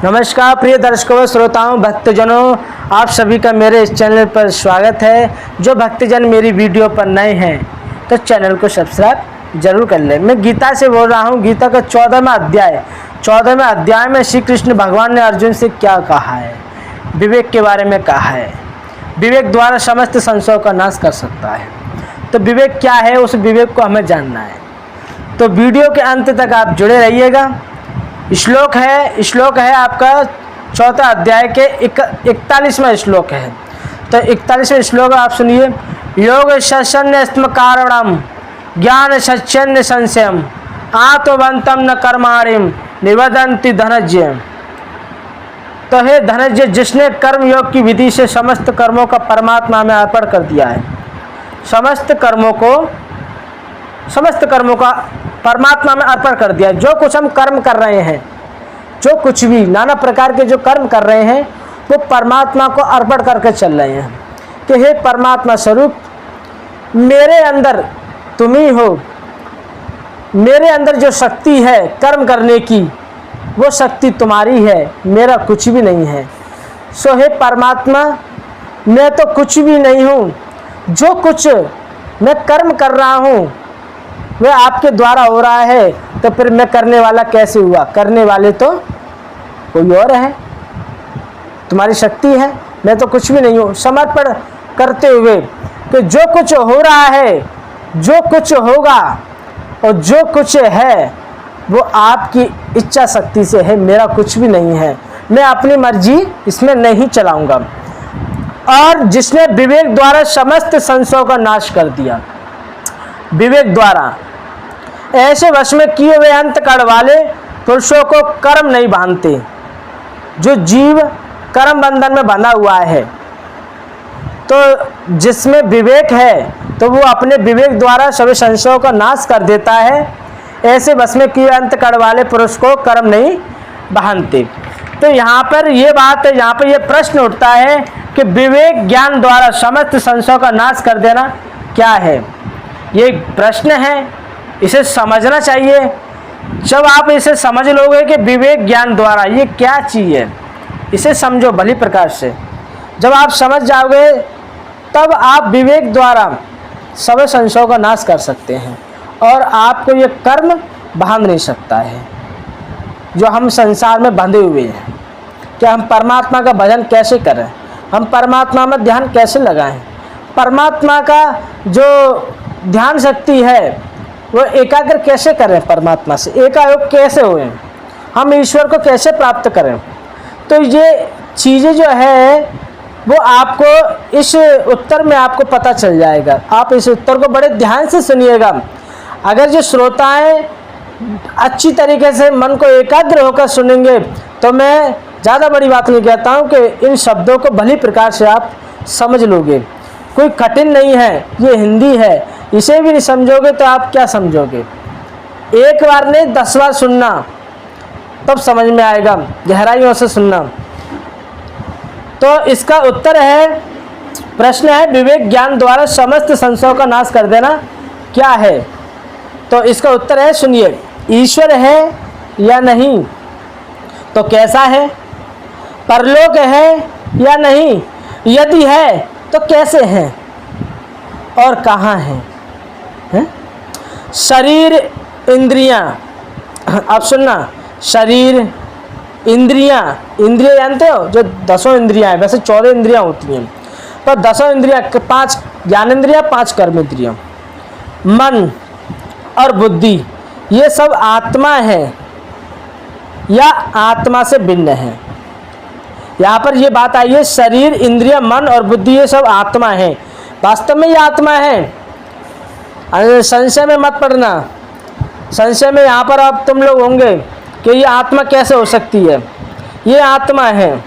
नमस्कार प्रिय दर्शकों, श्रोताओं, भक्तजनों, आप सभी का मेरे इस चैनल पर स्वागत है। जो भक्तजन मेरी वीडियो पर नए हैं तो चैनल को सब्सक्राइब जरूर कर लें। मैं गीता से बोल रहा हूँ। गीता का 14वें अध्याय में श्री कृष्ण भगवान ने अर्जुन से क्या कहा है, विवेक के बारे में कहा है। विवेक द्वारा समस्त संशयों का नाश कर सकता है। तो विवेक क्या है, उस विवेक को हमें जानना है। तो वीडियो के अंत तक आप जुड़े रहिएगा। श्लोक है आपका 4 अध्याय के 41वां श्लोक है। तो 41वें श्लोक आप सुनिए। योग शस्यन्य स्म कारणम ज्ञान सच्यन्य संशयम आत्मवंतम न कर्माणिम निवदन्ति धनंजय। तो हे धनंजय, जिसने कर्म योग की विधि से समस्त कर्मों का परमात्मा में अर्पण कर दिया है, समस्त कर्मों का परमात्मा में अर्पण कर दिया। जो कुछ हम कर्म कर रहे हैं, जो कुछ भी नाना प्रकार के जो कर्म कर रहे हैं, वो परमात्मा को अर्पण करके चल रहे हैं कि हे परमात्मा स्वरूप, मेरे अंदर तुम ही हो। मेरे अंदर जो शक्ति है कर्म करने की, वो शक्ति तुम्हारी है, मेरा कुछ भी नहीं है। सो हे परमात्मा, मैं तो कुछ भी नहीं हूँ। जो कुछ मैं कर्म कर रहा हूँ वह आपके द्वारा हो रहा है, तो फिर मैं करने वाला कैसे हुआ? करने वाले तो कोई और है, तुम्हारी शक्ति है, मैं तो कुछ भी नहीं हूँ। समर्पण करते हुए कि जो कुछ हो रहा है, जो कुछ होगा और जो कुछ है वो आपकी इच्छा शक्ति से है, मेरा कुछ भी नहीं है। मैं अपनी मर्जी इसमें नहीं चलाऊंगा। और जिसने विवेक द्वारा समस्त संशयों का नाश कर दिया, विवेक द्वारा ऐसे वश में किए हुए अंतकरण वाले पुरुषों को कर्म नहीं बांधते। जो जीव कर्म बंधन में बंधा हुआ है, तो जिसमें विवेक है तो वो अपने विवेक द्वारा सभी संशयों का नाश कर देता है। ऐसे वश में किए अंतकरण वाले पुरुष को कर्म नहीं बांधते। तो यहाँ पर ये बात है, यहाँ पर ये प्रश्न उठता है कि विवेक ज्ञान द्वारा समस्त संशयों का नाश कर देना क्या है? ये प्रश्न है, इसे समझना चाहिए। जब आप इसे समझ लोगे कि विवेक ज्ञान द्वारा ये क्या चीज़ है, इसे समझो भली प्रकार से। जब आप समझ जाओगे तब आप विवेक द्वारा सभी संशयों का नाश कर सकते हैं और आपको ये कर्म बांध नहीं सकता है जो हम संसार में बंधे हुए हैं। कि हम परमात्मा का भजन कैसे करें, हम परमात्मा में ध्यान कैसे लगाएं, परमात्मा का जो ध्यान शक्ति है वो एकाग्र कैसे करें, परमात्मा से एकायोग कैसे होएं, हम ईश्वर को कैसे प्राप्त करें। तो ये चीज़ें जो है वो आपको इस उत्तर में आपको पता चल जाएगा। आप इस उत्तर को बड़े ध्यान से सुनिएगा। अगर जो श्रोताएं अच्छी तरीके से मन को एकाग्र होकर सुनेंगे तो मैं ज़्यादा बड़ी बात नहीं कहता हूँ कि इन शब्दों को भली प्रकार से आप समझ लोगे। कोई कठिन नहीं है, ये हिंदी है, इसे भी नहीं समझोगे तो आप क्या समझोगे? एक बार नहीं 10 बार सुनना तब समझ में आएगा, गहराइयों से सुनना। तो इसका उत्तर है, प्रश्न है विवेक ज्ञान द्वारा समस्त संशयों का नाश कर देना क्या है? तो इसका उत्तर है, सुनिए, ईश्वर है या नहीं, तो कैसा है? परलोक है या नहीं, यदि है तो कैसे हैं और कहाँ हैं? शरीर इंद्रियां, अब सुनना, शरीर इंद्रियां जानते हो, जो 10 इंद्रियां हैं, वैसे 14 इंद्रियां होती हैं, पर 10 इंद्रियां, 5 ज्ञानेंद्रियां, 5 कर्मेंद्रियां, मन और बुद्धि, ये सब आत्मा है या आत्मा से भिन्न है। यहाँ पर ये बात आई है, शरीर इंद्रिय मन और बुद्धि ये सब आत्मा है। वास्तव में ये आत्मा है, संशय में मत पड़ना। संशय में यहाँ पर अब तुम लोग होंगे कि ये आत्मा कैसे हो सकती है। ये आत्मा है,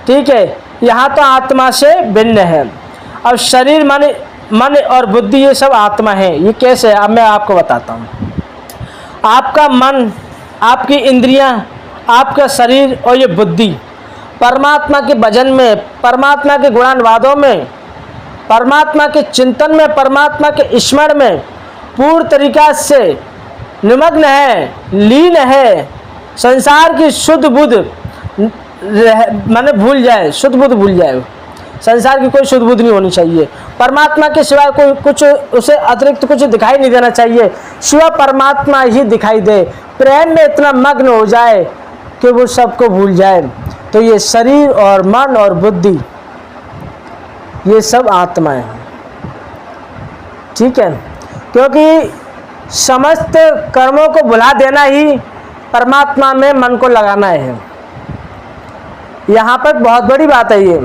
ठीक है, यहाँ तो आत्मा से भिन्न है। अब शरीर मन और बुद्धि ये सब आत्मा है, ये कैसे? अब मैं आपको बताता हूँ। आपका मन, आपकी इंद्रियां, आपका शरीर और ये बुद्धि परमात्मा के भजन में, परमात्मा के गुणानुवादों में, परमात्मा के चिंतन में, परमात्मा के स्मरण में पूर्ण तरीका से निमग्न है, लीन है, संसार की शुद्ध बुद्ध माने भूल जाए, शुद्ध बुद्ध भूल जाए। संसार की कोई शुद्ध बुद्ध नहीं होनी चाहिए। परमात्मा के सिवाय कोई कुछ उसे अतिरिक्त कुछ दिखाई नहीं देना चाहिए। सिवा परमात्मा ही दिखाई दे। प्रेम में इतना मग्न हो जाए कि वो सबको भूल जाए। तो ये शरीर और मन और बुद्धि ये सब आत्मा है, ठीक है। क्योंकि समस्त कर्मों को भुला देना ही परमात्मा में मन को लगाना है। यहाँ पर बहुत बड़ी बात है ये।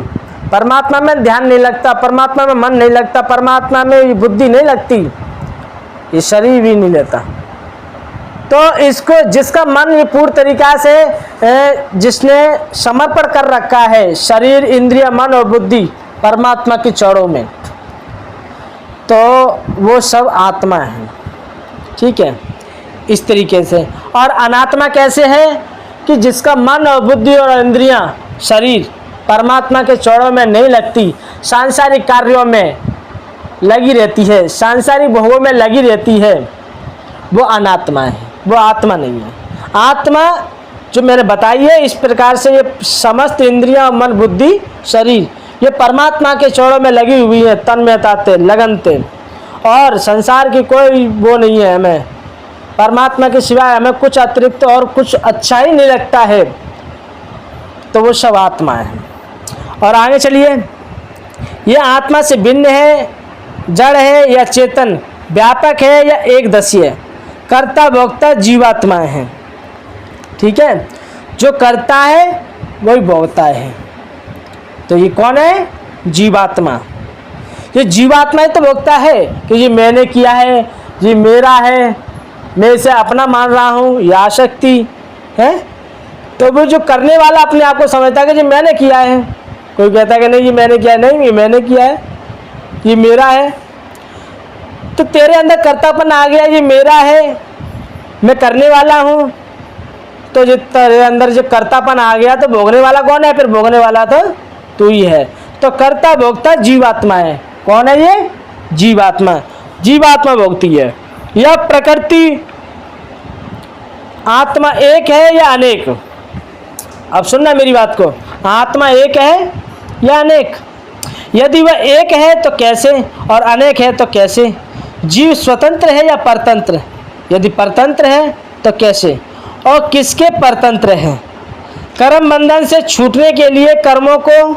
परमात्मा में ध्यान नहीं लगता, परमात्मा में मन नहीं लगता, परमात्मा में बुद्धि नहीं लगती, ये शरीर भी नहीं लेता। तो इसको जिसका मन ये पूर्ण तरीका से जिसने समर्पण कर रखा है शरीर, इंद्रिय, मन और बुद्धि परमात्मा की चरणों में, तो वो सब आत्मा है, ठीक है। इस तरीके से। और अनात्मा कैसे है कि जिसका मन और बुद्धि और इंद्रियां, शरीर परमात्मा के चरणों में नहीं लगती, सांसारिक कार्यों में लगी रहती है, सांसारिक भोगों में लगी रहती है, वो अनात्मा है, वो आत्मा नहीं है। आत्मा जो मैंने बताई है इस प्रकार से, ये समस्त इंद्रियां, मन, बुद्धि, शरीर ये परमात्मा के चरणों में लगी हुई है, तन्मयता से, लगन से। और संसार की कोई वो नहीं है हमें, परमात्मा के सिवाय हमें कुछ अतिरिक्त और कुछ अच्छा ही नहीं लगता है, तो वो सब आत्मा है। और आगे चलिए, ये आत्मा से भिन्न है, जड़ है या चेतन, व्यापक है या एकदशी है, कर्ता भोक्ता जीवात्माएं हैं, ठीक है। जो करता है वही भोगता है, तो ये कौन है? जीवात्मा। ये जीवात्मा ही तो भोगता है कि ये मैंने किया है, ये मेरा है, मैं इसे अपना मान रहा हूँ, यह आसक्ति है। तो वो जो करने वाला अपने आप को समझता है कि ये मैंने किया है। कोई कहता है कि नहीं ये मैंने किया है, नहीं ये मैंने किया है, ये मेरा है। तो तेरे अंदर कर्तापन आ गया, ये मेरा है, मैं करने वाला हूँ। तो जो तेरे अंदर जो कर्तापन आ गया तो भोगने वाला कौन है? फिर भोगने वाला तो तू ही है। तो कर्ता भोक्ता जीवात्मा है। कौन है ये? जीवात्मा। जीवात्मा भोगती है। यह प्रकृति आत्मा एक है या अनेक? अब सुनना मेरी बात को, आत्मा एक है या अनेक? यदि वह एक है तो कैसे, और अनेक है तो कैसे? जीव स्वतंत्र है या परतंत्र? यदि परतंत्र है तो कैसे, और किसके परतंत्र है? कर्म बंधन से छूटने के लिए कर्मों को,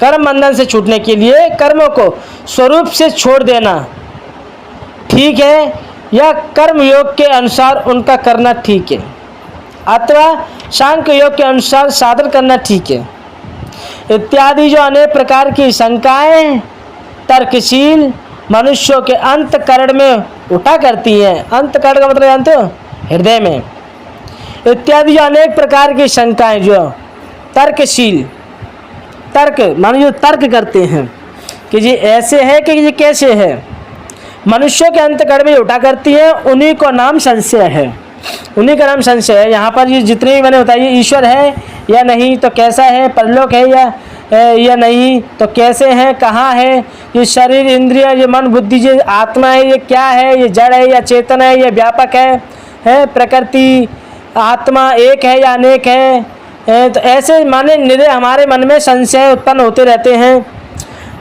कर्म बंधन से छूटने के लिए कर्मों को स्वरूप से छोड़ देना ठीक है, या कर्म योग के अनुसार उनका करना ठीक है, अथवा सांख्य योग के अनुसार साधन करना ठीक है, इत्यादि जो अनेक प्रकार की शंकाएं तर्कशील मनुष्यों के अंतःकरण में उठा करती हैं। अंतःकरण का मतलब जानते हो? हृदय में। इत्यादि जो अनेक प्रकार की शंकाएं जो तर्कशील, तर्क मानो जो तर्क करते हैं कि ये ऐसे है कि ये कैसे है, मनुष्यों के अंतःकरण में उठा करती है, उन्हीं को नाम संशय है। उन्हीं का नाम संशय है। यहाँ पर ये जितने भी मैंने बताइए, ईश्वर है या नहीं तो कैसा है, परलोक है या नहीं तो कैसे है, कहाँ है, ये शरीर, इंद्रिय, ये मन, बुद्धि, ये आत्मा है, ये क्या है, ये जड़ है या चेतन है, ये व्यापक है प्रकृति आत्मा एक है या अनेक है, तो ऐसे माने निरे हमारे मन में संशय उत्पन्न होते रहते हैं।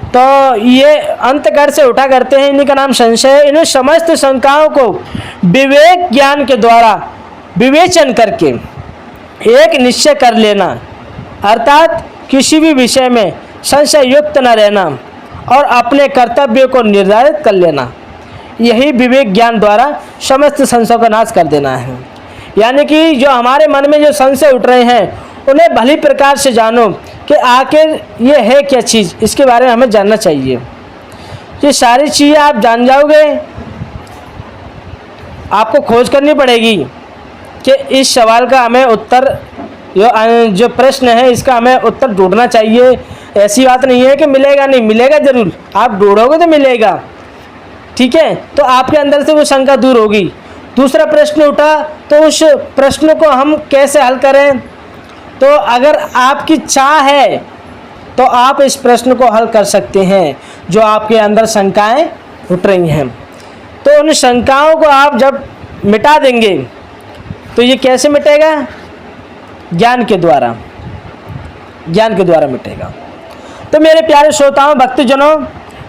तो ये अंतःकरण से उठा करते हैं, इन्हीं का नाम संशय है। इन्हें समस्त शंकाओं को विवेक ज्ञान के द्वारा विवेचन करके एक निश्चय कर लेना, अर्थात किसी भी विषय में संशय युक्त न रहना और अपने कर्तव्य को निर्धारित कर लेना, यही विवेक ज्ञान द्वारा समस्त संशयों का नाश कर देना है। यानी कि जो हमारे मन में जो संशय उठ रहे हैं उन्हें भली प्रकार से जानो कि आखिर ये है क्या चीज़, इसके बारे में हमें जानना चाहिए। ये सारी चीज़ें आप जान जाओगे, आपको खोज करनी पड़ेगी कि इस सवाल का हमें उत्तर, जो प्रश्न है इसका हमें उत्तर ढूंढना चाहिए। ऐसी बात नहीं है कि मिलेगा नहीं, मिलेगा ज़रूर, आप ढूंढोगे तो मिलेगा, ठीक है। तो आपके अंदर से वो शंका दूर होगी। दूसरा प्रश्न उठा तो उस प्रश्न को हम कैसे हल करें, तो अगर आपकी चाह है तो आप इस प्रश्न को हल कर सकते हैं। जो आपके अंदर शंकाएं उठ रही हैं, तो उन शंकाओं को आप जब मिटा देंगे तो ये कैसे मिटेगा? ज्ञान के द्वारा मिटेगा। तो मेरे प्यारे श्रोताओं, भक्तजनों,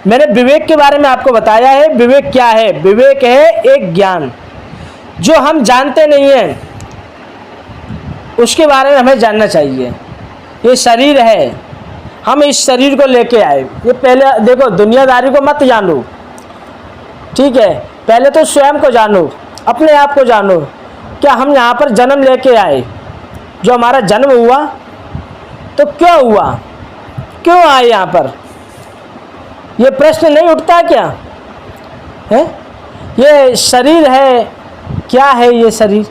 मैंने विवेक के बारे में आपको बताया है। विवेक क्या है? विवेक है एक ज्ञान जो हम जानते नहीं हैं, उसके बारे में हमें जानना चाहिए। ये शरीर है, हम इस शरीर को लेके आए। ये पहले देखो, दुनियादारी को मत जानो, ठीक है? पहले तो स्वयं को जानो, अपने आप को जानो। क्या हम यहाँ पर जन्म लेके आए? जो हमारा जन्म हुआ तो क्यों हुआ, क्यों आए यहाँ पर? ये प्रश्न नहीं उठता क्या है? ये शरीर है, क्या है ये शरीर?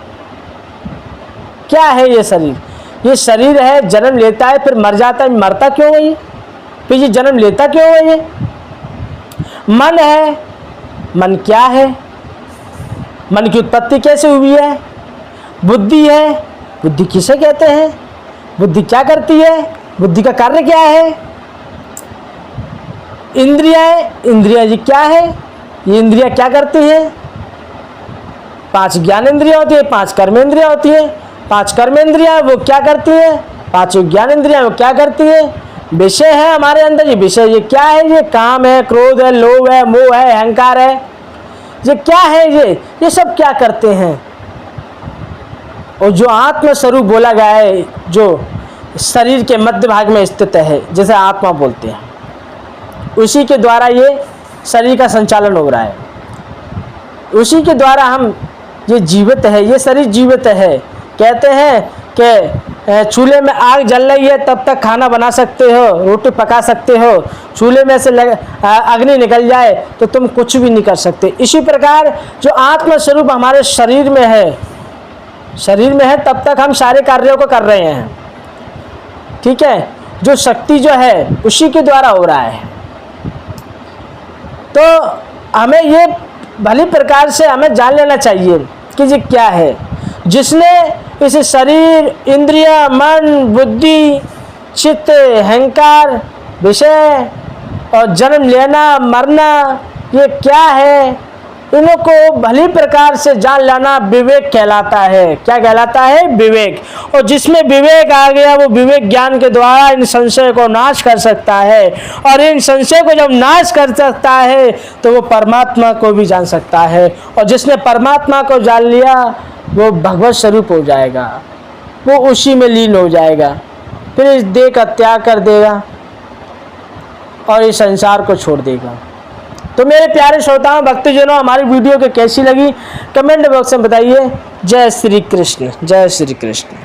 क्या है ये शरीर? ये शरीर है, जन्म लेता है, फिर मर जाता है। मरता क्यों है ये? फिर ये जन्म लेता क्यों है ये? मन है, मन क्या है? मन की उत्पत्ति कैसे हुई है? बुद्धि है, बुद्धि किसे कहते हैं? बुद्धि क्या करती है? बुद्धि का कार्य क्या है? इंद्रिया है, इंद्रिया जी क्या है? ये इंद्रिया क्या करती हैं? 5 ज्ञान इंद्रिया होती है, 5 कर्म इंद्रिया होती है। 5 कर्म इंद्रिया वो क्या करती है? 5 ज्ञान इंद्रिया वो क्या करती है? विषय है हमारे अंदर। ये विषय ये क्या है? ये काम है, क्रोध है, लोभ है, मोह है, अहंकार है। ये क्या है? ये सब क्या करते हैं? और जो आत्म स्वरूप बोला गया है, जो शरीर के मध्य भाग में स्थित है, जैसे आत्मा बोलते हैं, उसी के द्वारा ये शरीर का संचालन हो रहा है। उसी के द्वारा हम ये जीवित है, ये शरीर जीवित है। कहते हैं कि चूल्हे में आग जल रही है तब तक खाना बना सकते हो, रोटी पका सकते हो। चूल्हे में से अग्नि निकल जाए तो तुम कुछ भी नहीं कर सकते। इसी प्रकार जो आत्म स्वरूप हमारे शरीर में है, तब तक हम सारे कार्यों को कर रहे हैं, ठीक है? जो शक्ति जो है उसी के द्वारा हो रहा है। तो हमें ये भली प्रकार से हमें जान लेना चाहिए कि ये क्या है। जिसने इस शरीर, इंद्रिय, मन, बुद्धि, चित्त, अहंकार, विषय और जन्म लेना, मरना, ये क्या है, इन्हों को भली प्रकार से जान लेना विवेक कहलाता है। क्या कहलाता है? विवेक। और जिसमें विवेक आ गया, वो विवेक ज्ञान के द्वारा इन संशय को नाश कर सकता है। और इन संशय को जब नाश कर सकता है तो वो परमात्मा को भी जान सकता है। और जिसने परमात्मा को जान लिया वो भगवत स्वरूप हो जाएगा, वो उसी में लीन हो जाएगा। फिर इस देह का त्याग कर देगा और इस संसार को छोड़ देगा। तो मेरे प्यारे श्रोताओं, भक्तजनों, हमारी वीडियो को कैसी लगी कमेंट बॉक्स में बताइए। जय श्री कृष्ण, जय श्री कृष्ण।